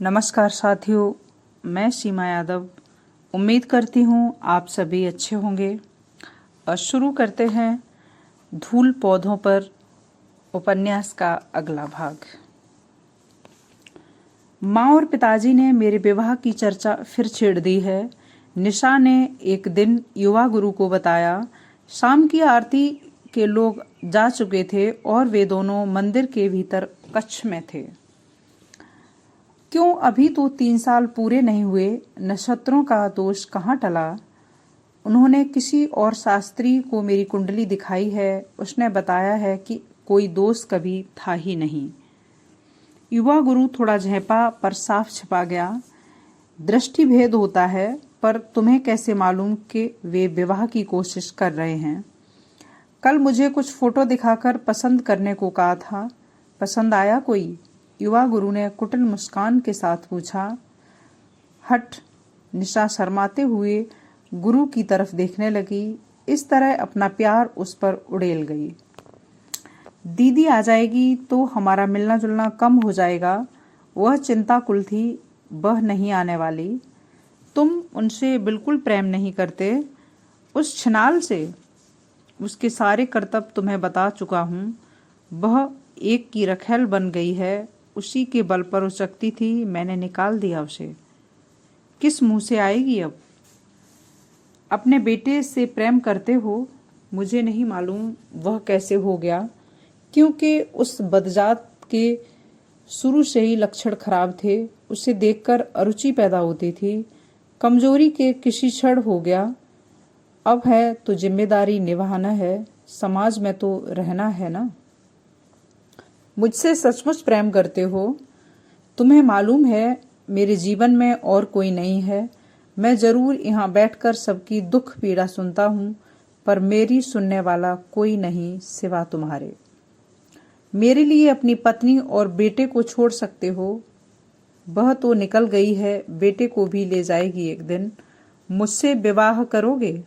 नमस्कार साथियों, मैं सीमा यादव। उम्मीद करती हूँ आप सभी अच्छे होंगे। और शुरू करते हैं धूल पौधों पर उपन्यास का अगला भाग। माँ और पिताजी ने मेरे विवाह की चर्चा फिर छेड़ दी है। निशा ने एक दिन युवा गुरु को बताया। शाम की आरती के लोग जा चुके थे और वे दोनों मंदिर के भीतर कक्ष में थे। क्यों, अभी तो 3 साल पूरे नहीं हुए, नक्षत्रों का दोष कहाँ टला। उन्होंने किसी और शास्त्री को मेरी कुंडली दिखाई है। उसने बताया है कि कोई दोष कभी था ही नहीं। युवा गुरु थोड़ा झेंपा पर साफ छिपा गया। दृष्टि भेद होता है, पर तुम्हें कैसे मालूम कि वे विवाह की कोशिश कर रहे हैं। कल मुझे कुछ फोटो दिखाकर पसंद करने को कहा था। पसंद आया कोई? युवा गुरु ने कुटिल मुस्कान के साथ पूछा। हट, निशा शर्माते हुए गुरु की तरफ देखने लगी। इस तरह अपना प्यार उस पर उड़ेल गई। दीदी आ जाएगी तो हमारा मिलना जुलना कम हो जाएगा। वह चिंताकुल थी। वह नहीं आने वाली। तुम उनसे बिल्कुल प्रेम नहीं करते। उस छिनाल से उसके सारे करतब तुम्हें बता चुका हूँ। वह एक की रखैल बन गई है। उसी के बल पर उचकती थी, मैंने निकाल दिया उसे। किस मुंह से आएगी अब? अपने बेटे से प्रेम करते हो? मुझे नहीं मालूम वह कैसे हो गया, क्योंकि उस बदजात के शुरू से ही लक्षण खराब थे। उसे देखकर अरुचि पैदा होती थी। कमजोरी के किसी क्षण हो गया। अब है तो जिम्मेदारी निभाना है, समाज में तो रहना है ना। मुझसे सचमुच प्रेम करते हो? तुम्हें मालूम है मेरे जीवन में और कोई नहीं है। मैं जरूर यहाँ बैठकर सबकी दुख पीड़ा सुनता हूँ, पर मेरी सुनने वाला कोई नहीं सिवा तुम्हारे। मेरे लिए अपनी पत्नी और बेटे को छोड़ सकते हो। वह तो निकल गई है, बेटे को भी ले जाएगी एक दिन। मुझसे विवाह करोगे?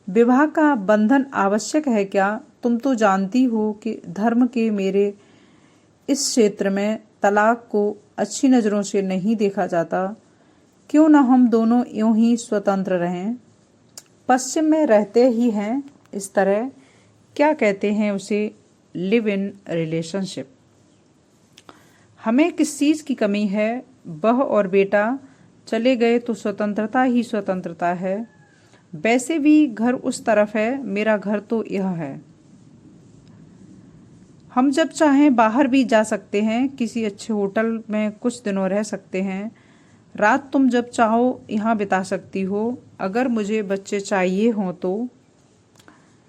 विवाह का बंधन आवश्यक है क्या? तुम तो जानती हो कि धर्म के मेरे इस क्षेत्र में तलाक को अच्छी नजरों से नहीं देखा जाता। क्यों न हम दोनों यूं ही स्वतंत्र रहें। पश्चिम में रहते ही हैं इस तरह, क्या कहते हैं उसे, लिव इन रिलेशनशिप। हमें किस चीज की कमी है? वह और बेटा चले गए तो स्वतंत्रता ही स्वतंत्रता है। वैसे भी घर उस तरफ है, मेरा घर तो यह है। हम जब चाहें बाहर भी जा सकते हैं, किसी अच्छे होटल में कुछ दिनों रह सकते हैं। रात तुम जब चाहो यहाँ बिता सकती हो, अगर मुझे बच्चे चाहिए हों तो।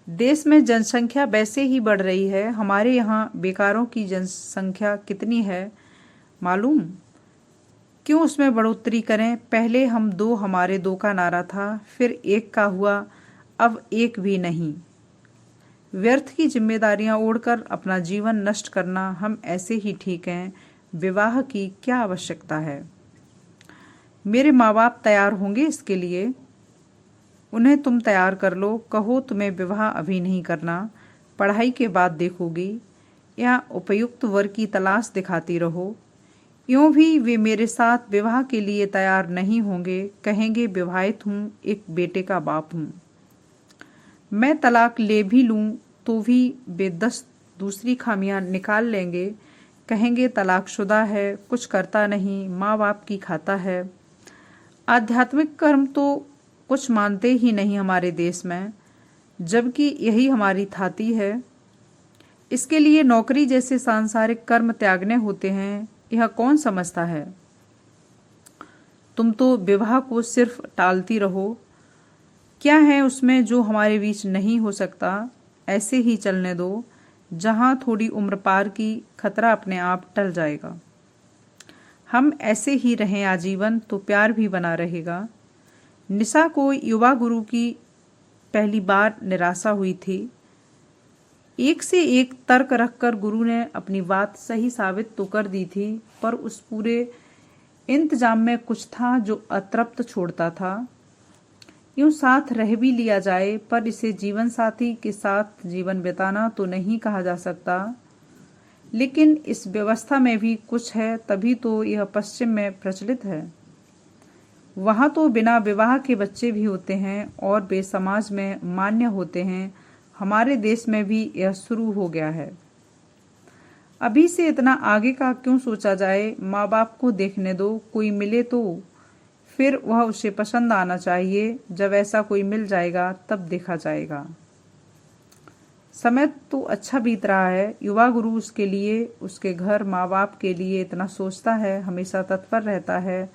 देश में जनसंख्या वैसे ही बढ़ रही है। हमारे यहाँ बेकारों की जनसंख्या कितनी है मालूम? क्यों उसमें बढ़ोतरी करें? पहले हम दो, हमारे दो का नारा था, फिर एक का हुआ, अब एक भी नहीं। व्यर्थ की जिम्मेदारियां ओढ़कर अपना जीवन नष्ट करना हम ऐसे ही ठीक हैं। विवाह की क्या आवश्यकता है? मेरे माँ बाप तैयार होंगे इसके लिए। उन्हें तुम तैयार कर लो। कहो तुम्हें विवाह अभी नहीं करना, पढ़ाई के बाद देखोगी, या उपयुक्त वर की तलाश दिखाती रहो। यूं भी वे मेरे साथ विवाह के लिए तैयार नहीं होंगे। कहेंगे विवाहित हूँ, एक बेटे का बाप हूँ। मैं तलाक ले भी लूं तो भी वे 10 दूसरी खामियां निकाल लेंगे। कहेंगे तलाकशुदा है, कुछ करता नहीं, माँ बाप की खाता है। आध्यात्मिक कर्म तो कुछ मानते ही नहीं हमारे देश में, जबकि यही हमारी थाती है। इसके लिए नौकरी जैसे सांसारिक कर्म त्यागने होते हैं, यह कौन समझता है? तुम तो विवाह को सिर्फ टालती रहो। क्या है उसमें जो हमारे बीच नहीं हो सकता? ऐसे ही चलने दो। जहां थोड़ी उम्र पार की, खतरा अपने आप टल जाएगा। हम ऐसे ही रहें आजीवन तो प्यार भी बना रहेगा। निशा को युवा गुरु की पहली बार निराशा हुई थी। एक से एक तर्क रखकर गुरु ने अपनी बात सही साबित तो कर दी थी, पर उस पूरे इंतजाम में कुछ था जो अतृप्त छोड़ता था। यूं साथ रह भी लिया जाए, पर इसे जीवन साथी के साथ जीवन बिताना तो नहीं कहा जा सकता। लेकिन इस व्यवस्था में भी कुछ है, तभी तो यह पश्चिम में प्रचलित है। वहाँ तो बिना विवाह के बच्चे भी होते हैं और वे समाज में मान्य होते हैं। हमारे देश में भी यह शुरू हो गया है। अभी से इतना आगे का क्यों सोचा जाए? माँ बाप को देखने दो, कोई मिले तो फिर वह उसे पसंद आना चाहिए। जब ऐसा कोई मिल जाएगा तब देखा जाएगा। समय तो अच्छा बीत रहा है। युवा गुरु उसके लिए, उसके घर, माँ बाप के लिए इतना सोचता है, हमेशा तत्पर रहता है,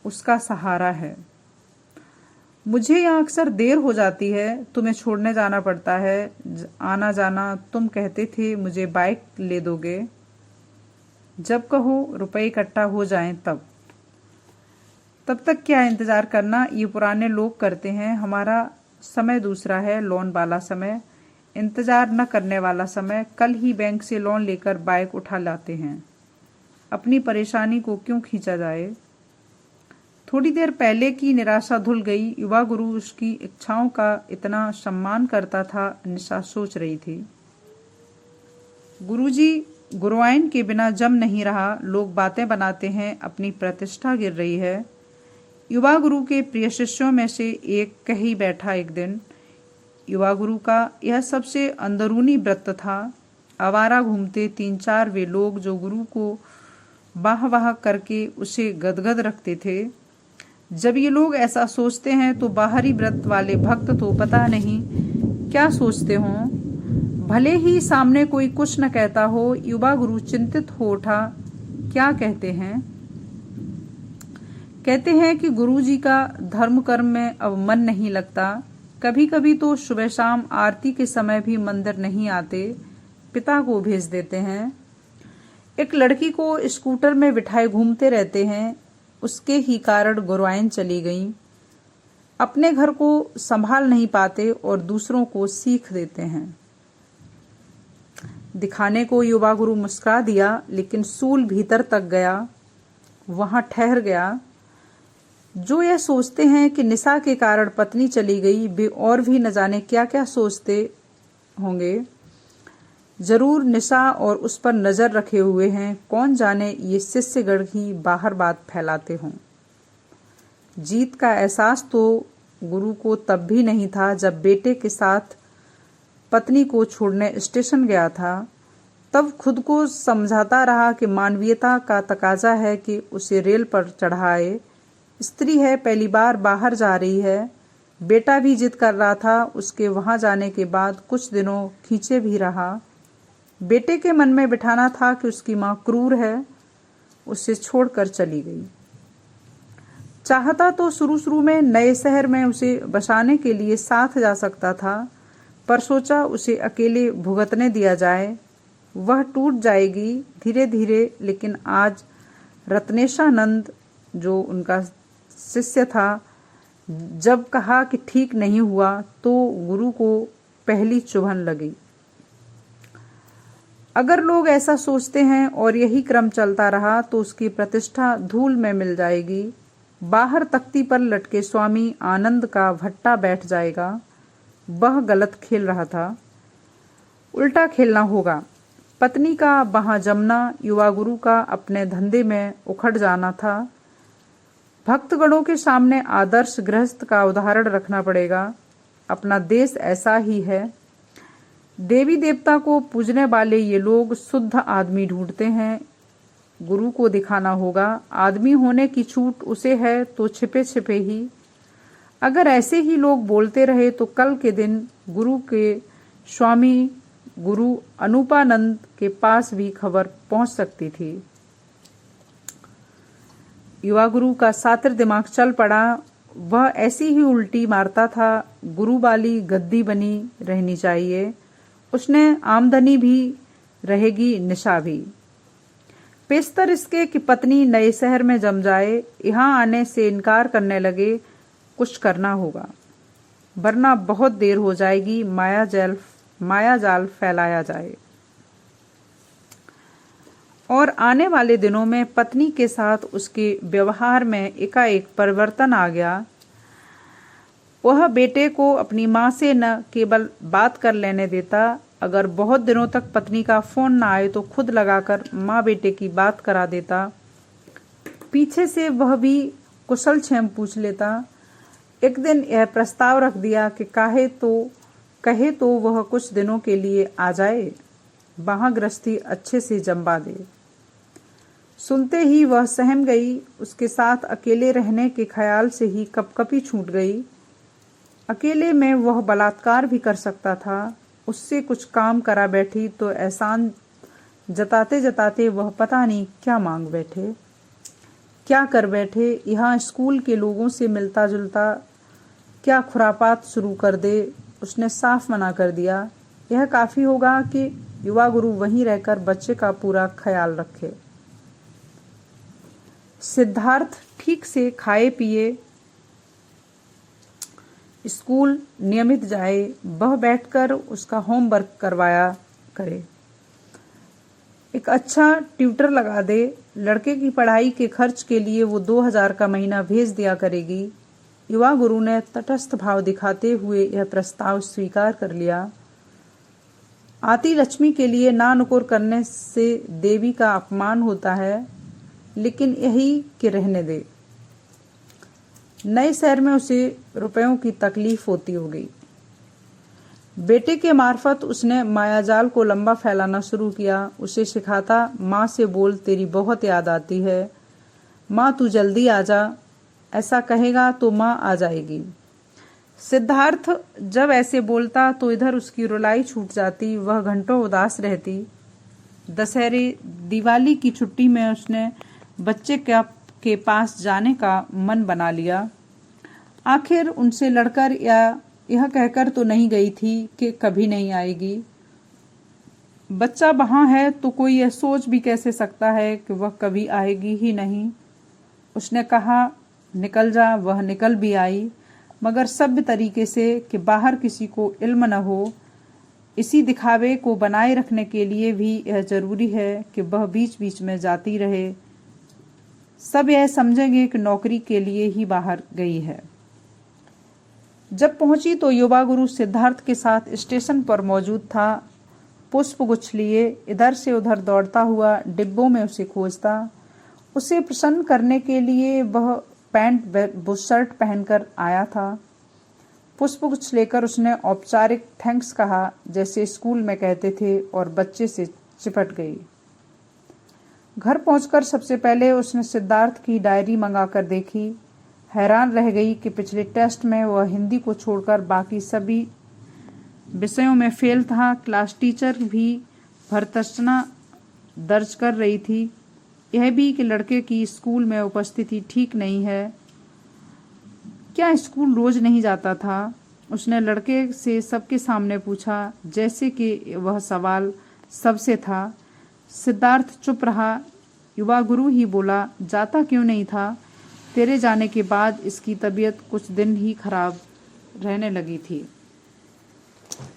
उसका सहारा है। मुझे यहाँ अक्सर देर हो जाती है, तुम्हें छोड़ने जाना पड़ता है, आना जाना। तुम कहते थे मुझे बाइक ले दोगे, जब कहो रुपए इकट्ठा हो जाएं तब तक क्या इंतजार करना? ये पुराने लोग करते हैं। हमारा समय दूसरा है, लोन वाला समय, इंतजार न करने वाला समय। कल ही बैंक से लोन लेकर बाइक उठा लाते हैं। अपनी परेशानी को क्यों खींचा जाए? थोड़ी देर पहले की निराशा धुल गई। युवा गुरु उसकी इच्छाओं का इतना सम्मान करता था। निशा सोच रही थी, गुरुजी, गुरुआइन के बिना जम नहीं रहा। लोग बातें बनाते हैं, अपनी प्रतिष्ठा गिर रही है। युवा गुरु के प्रिय शिष्यों में से एक कही बैठा एक दिन। युवा गुरु का यह सबसे अंदरूनी व्रत था। आवारा घूमते 3-4 वे लोग जो गुरु को वाह वाह करके उसे गदगद रखते थे। जब ये लोग ऐसा सोचते हैं तो बाहरी व्रत वाले भक्त तो पता नहीं क्या सोचते हों। भले ही सामने कोई कुछ न कहता हो, युवा गुरु चिंतित हो उठा। क्या कहते हैं? कहते हैं कि गुरुजी का धर्म कर्म में अब मन नहीं लगता। कभी कभी तो सुबह शाम आरती के समय भी मंदिर नहीं आते, पिता को भेज देते हैं। एक लड़की को स्कूटर में बिठाए घूमते रहते हैं। उसके ही कारण गुरुआइन चली गईं। अपने घर को संभाल नहीं पाते और दूसरों को सीख देते हैं। दिखाने को युवा गुरु मुस्कुरा दिया, लेकिन सूल भीतर तक गया, वहां ठहर गया। जो यह सोचते हैं कि निशा के कारण पत्नी चली गई, वे और भी न जाने क्या क्या सोचते होंगे। जरूर निशा और उस पर नजर रखे हुए हैं। कौन जाने ये शिष्यगण ही बाहर बात फैलाते हों। जीत का एहसास तो गुरु को तब भी नहीं था जब बेटे के साथ पत्नी को छोड़ने स्टेशन गया था। तब खुद को समझाता रहा कि मानवीयता का तकाजा है कि उसे रेल पर चढ़ाए। स्त्री है, पहली बार बाहर जा रही है। बेटा भी जिद कर रहा था। उसके वहां जाने के बाद कुछ दिनों खींचे भी रहा। बेटे के मन में बिठाना था कि उसकी मां क्रूर है, उसे छोड़कर चली गई। चाहता तो शुरू में नए शहर में उसे बसाने के लिए साथ जा सकता था, पर सोचा उसे अकेले भुगतने दिया जाए। वह टूट जाएगी धीरे धीरे। लेकिन आज रत्नेशानंद, जो उनका शिष्य था, जब कहा कि ठीक नहीं हुआ तो गुरु को पहली चुभन लगी। अगर लोग ऐसा सोचते हैं और यही क्रम चलता रहा तो उसकी प्रतिष्ठा धूल में मिल जाएगी। बाहर तख्ती पर लटके स्वामी आनंद का भट्टा बैठ जाएगा। वह गलत खेल रहा था, उल्टा खेलना होगा। पत्नी का वहां जमना, युवा गुरु का अपने धंधे में उखड़ जाना था। भक्तगणों के सामने आदर्श गृहस्थ का उदाहरण रखना पड़ेगा। अपना देश ऐसा ही है। देवी देवता को पूजने वाले ये लोग शुद्ध आदमी ढूंढते हैं। गुरु को दिखाना होगा। आदमी होने की छूट उसे है तो छिपे छिपे ही। अगर ऐसे ही लोग बोलते रहे तो कल के दिन गुरु के स्वामी गुरु अनुपानंद के पास भी खबर पहुंच सकती थी। युवा गुरु का सातिर दिमाग चल पड़ा। वह ऐसी ही उल्टी मारता था। गुरु वाली गद्दी बनी रहनी चाहिए। उसने आमदनी भी रहेगी, निशा भी। पेशतर इसके कि पत्नी नए शहर में जम जाए, यहाँ आने से इनकार करने लगे। कुछ करना होगा, वरना बहुत देर हो जाएगी। माया जाल फैलाया जाए। और आने वाले दिनों में पत्नी के साथ उसके व्यवहार में एकाएक परिवर्तन आ गया। वह बेटे को अपनी मां से न केवल बात कर लेने देता, अगर बहुत दिनों तक पत्नी का फोन ना आए तो खुद लगाकर माँ बेटे की बात करा देता। पीछे से वह भी कुशल क्षेम पूछ लेता। एक दिन यह प्रस्ताव रख दिया कि कहे तो वह कुछ दिनों के लिए आ जाए, वहां गृहस्थी अच्छे से जमवा दे। सुनते ही वह सहम गई। उसके साथ अकेले रहने के ख्याल से ही कपकपी छूट गई। अकेले में वह बलात्कार भी कर सकता था। उससे कुछ काम करा बैठी तो एहसान जताते जताते वह पता नहीं क्या मांग बैठे, क्या कर बैठे। यहाँ स्कूल के लोगों से मिलता जुलता क्या खुरापात शुरू कर दे। उसने साफ मना कर दिया। यह काफी होगा कि युवा गुरु वहीं रहकर बच्चे का पूरा ख्याल रखे। सिद्धार्थ ठीक से खाए पिए, स्कूल नियमित जाए, वह बैठकर उसका होमवर्क करवाया करे, एक अच्छा ट्यूटर लगा दे, लड़के की पढ़ाई के खर्च के लिए वो 2000 का महीना भेज दिया करेगी। युवा गुरु ने तटस्थ भाव दिखाते हुए यह प्रस्ताव स्वीकार कर लिया। आती लक्ष्मी के लिए ना नुकुर करने से देवी का अपमान होता है, लेकिन यही कि रहने दे। नए शहर में उसे रुपयों की तकलीफ होती होगी। बेटे के मार्फत उसने मायाजाल को लंबा फैलाना शुरू किया। उसे सिखाता, माँ से बोल, तेरी बहुत याद आती है, माँ तू जल्दी आ जा। ऐसा कहेगा तो माँ आ जाएगी। सिद्धार्थ जब ऐसे बोलता तो इधर उसकी रुलाई छूट जाती, वह घंटों उदास रहती। दशहरे दिवाली की छुट्टी में उसने बच्चे के पास जाने का मन बना लिया। आखिर उनसे लड़कर या यह कहकर तो नहीं गई थी कि कभी नहीं आएगी। बच्चा वहां है तो कोई यह सोच भी कैसे सकता है कि वह कभी आएगी ही नहीं। उसने कहा निकल जा, वह निकल भी आई, मगर सभ्य तरीके से कि बाहर किसी को इल्म न हो। इसी दिखावे को बनाए रखने के लिए भी यह जरूरी है कि वह बीच बीच में जाती रहे। सब यह समझेंगे कि नौकरी के लिए ही बाहर गई है। जब पहुंची तो युवा गुरु सिद्धार्थ के साथ स्टेशन पर मौजूद था। पुष्प गुच्छ लिए इधर से उधर दौड़ता हुआ डिब्बों में उसे खोजता। उसे प्रसन्न करने के लिए वह पैंट बुशर्ट पहनकर आया था। पुष्प गुच्छ लेकर उसने औपचारिक थैंक्स कहा, जैसे स्कूल में कहते थे, और बच्चे से चिपट गई। घर पहुंचकर सबसे पहले उसने सिद्धार्थ की डायरी मंगाकर देखी। हैरान रह गई कि पिछले टेस्ट में वह हिंदी को छोड़कर बाकी सभी विषयों में फेल था। क्लास टीचर भी भर्त्सना दर्ज कर रही थी। यह भी कि लड़के की स्कूल में उपस्थिति ठीक नहीं है। क्या स्कूल रोज नहीं जाता था? उसने लड़के से सबके सामने पूछा, जैसे कि वह सवाल सबसे था। सिद्धार्थ चुप रहा। युवा गुरु ही बोला, जाता क्यों नहीं था? तेरे जाने के बाद इसकी तबीयत कुछ दिन ही खराब रहने लगी थी।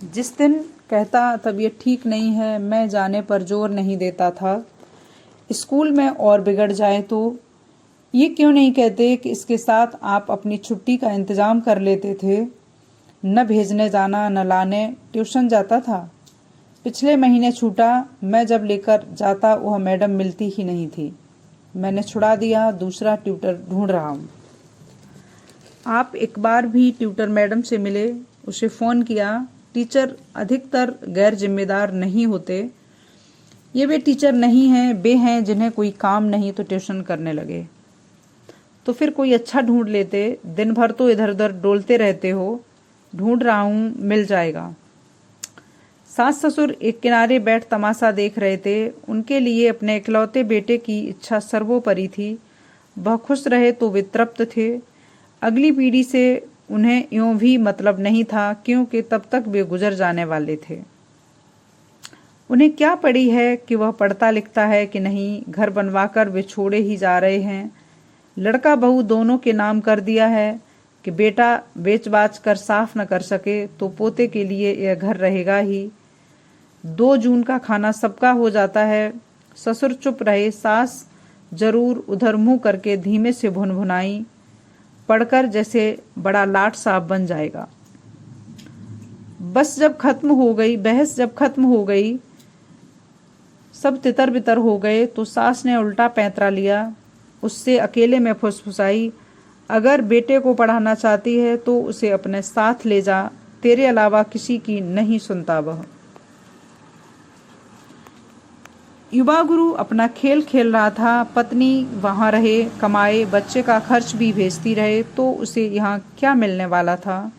जिस दिन कहता तबीयत ठीक नहीं है, मैं जाने पर जोर नहीं देता था। स्कूल में और बिगड़ जाए तो ये क्यों नहीं कहते कि इसके साथ आप अपनी छुट्टी का इंतजाम कर लेते थे। न भेजने जाना न लाने, ट्यूशन जाता था। पिछले महीने छूटा, मैं जब लेकर जाता वह मैडम मिलती ही नहीं थी। मैंने छुड़ा दिया, दूसरा ट्यूटर ढूंढ रहा हूँ। आप एक बार भी ट्यूटर मैडम से मिले? उसे फोन किया। टीचर अधिकतर गैर जिम्मेदार नहीं होते। ये वे टीचर नहीं हैं, वे हैं जिन्हें कोई काम नहीं तो ट्यूशन करने लगे। तो फिर कोई अच्छा ढूंढ लेते, दिन भर तो इधर उधर डोलते रहते हो। ढूंढ रहा हूँ, मिल जाएगा। सास ससुर एक किनारे बैठ तमाशा देख रहे थे। उनके लिए अपने इकलौते बेटे की इच्छा सर्वोपरि थी। वह खुश रहे तो वे तृप्त थे। अगली पीढ़ी से उन्हें यूं भी मतलब नहीं था, क्योंकि तब तक वे गुजर जाने वाले थे। उन्हें क्या पड़ी है कि वह पढ़ता लिखता है कि नहीं। घर बनवाकर वे छोड़े ही जा रहे हैं। लड़का बहू दोनों के नाम कर दिया है कि बेटा बेच बाच कर साफ न कर सके तो पोते के लिए यह घर रहेगा ही। 2 जून का खाना सबका हो जाता है। ससुर चुप रहे। सास जरूर उधर मुंह करके धीमे से भुनभुनाई, पढ़कर जैसे बड़ा लाट साहब बन जाएगा। बस जब खत्म हो गई, बहस जब खत्म हो गई, सब तितर बितर हो गए, तो सास ने उल्टा पैंतरा लिया। उससे अकेले में फुसफुसाई, अगर बेटे को पढ़ाना चाहती है तो उसे अपने साथ ले जा, तेरे अलावा किसी की नहीं सुनता वह। युवा गुरु अपना खेल खेल रहा था। पत्नी वहां रहे, कमाए, बच्चे का खर्च भी भेजती रहे, तो उसे यहाँ क्या मिलने वाला था।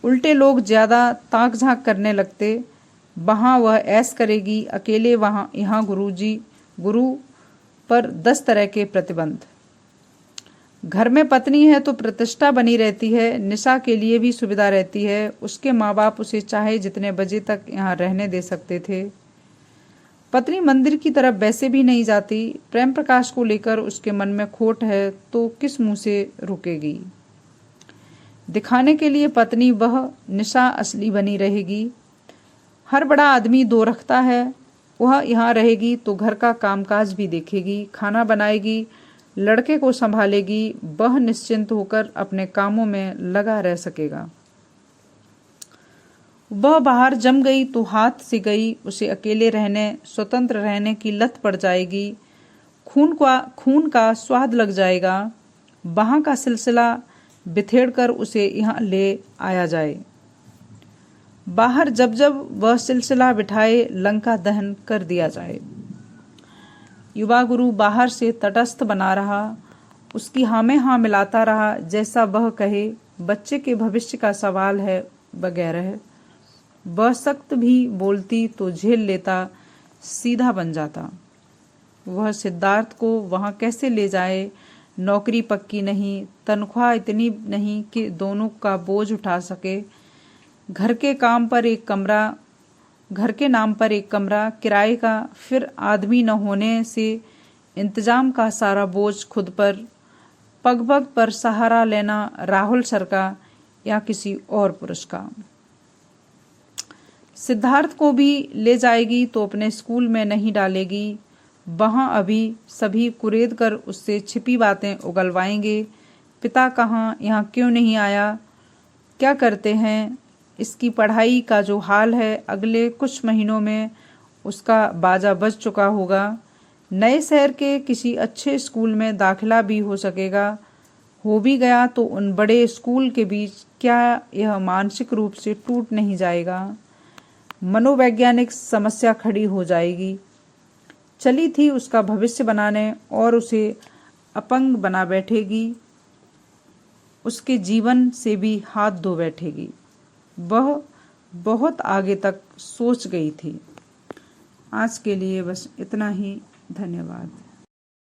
उल्टे लोग ज्यादा ताक झांक करने लगते। वहां वह ऐश करेगी अकेले, वहां यहाँ गुरु पर 10 तरह के प्रतिबंध। घर में पत्नी है तो प्रतिष्ठा बनी रहती है, निशा के लिए भी सुविधा रहती है। उसके माँ बाप उसे चाहे जितने बजे तक यहाँ रहने दे सकते थे। पत्नी मंदिर की तरफ वैसे भी नहीं जाती। प्रेम प्रकाश को लेकर उसके मन में खोट है तो किस मुंह से रुकेगी। दिखाने के लिए पत्नी वह निशा असली बनी रहेगी। हर बड़ा आदमी दो रखता है। वह यहाँ रहेगी तो घर का कामकाज भी देखेगी, खाना बनाएगी, लड़के को संभालेगी। वह निश्चिंत होकर अपने कामों में लगा रह सकेगा। वह बाहर जम गई तो हाथ से गई। उसे अकेले रहने, स्वतंत्र रहने की लत पड़ जाएगी। खून का स्वाद लग जाएगा। वहां का सिलसिला बिथेड़कर उसे यहाँ ले आया जाए। बाहर जब जब वह सिलसिला बिठाए, लंका दहन कर दिया जाए। युवा गुरु बाहर से तटस्थ बना रहा, उसकी हाँ में हाँ मिलाता रहा। जैसा वह कहे, बच्चे के भविष्य का सवाल है वगैरह। वह सख्त भी बोलती तो झेल लेता, सीधा बन जाता। वह सिद्धार्थ को वहां कैसे ले जाए। नौकरी पक्की नहीं, तनख्वाह इतनी नहीं कि दोनों का बोझ उठा सके। घर के नाम पर एक कमरा किराए का, फिर आदमी न होने से इंतजाम का सारा बोझ खुद पर। पग पग पर सहारा लेना राहुल सर का या किसी और पुरुष का। सिद्धार्थ को भी ले जाएगी तो अपने स्कूल में नहीं डालेगी। वहां अभी सभी कुरेद कर उससे छिपी बातें उगलवाएंगे। पिता कहाँ, यहाँ क्यों नहीं आया, क्या करते हैं। इसकी पढ़ाई का जो हाल है, अगले कुछ महीनों में उसका बाजा बज चुका होगा। नए शहर के किसी अच्छे स्कूल में दाखिला भी हो सकेगा। हो भी गया तो उन बड़े स्कूल के बीच क्या यह मानसिक रूप से टूट नहीं जाएगा। मनोवैज्ञानिक समस्या खड़ी हो जाएगी। चली थी उसका भविष्य बनाने और उसे अपंग बना बैठेगी। उसके जीवन से भी हाथ धो बैठेगी। वह बहुत आगे तक सोच गई थी। आज के लिए बस इतना ही। धन्यवाद।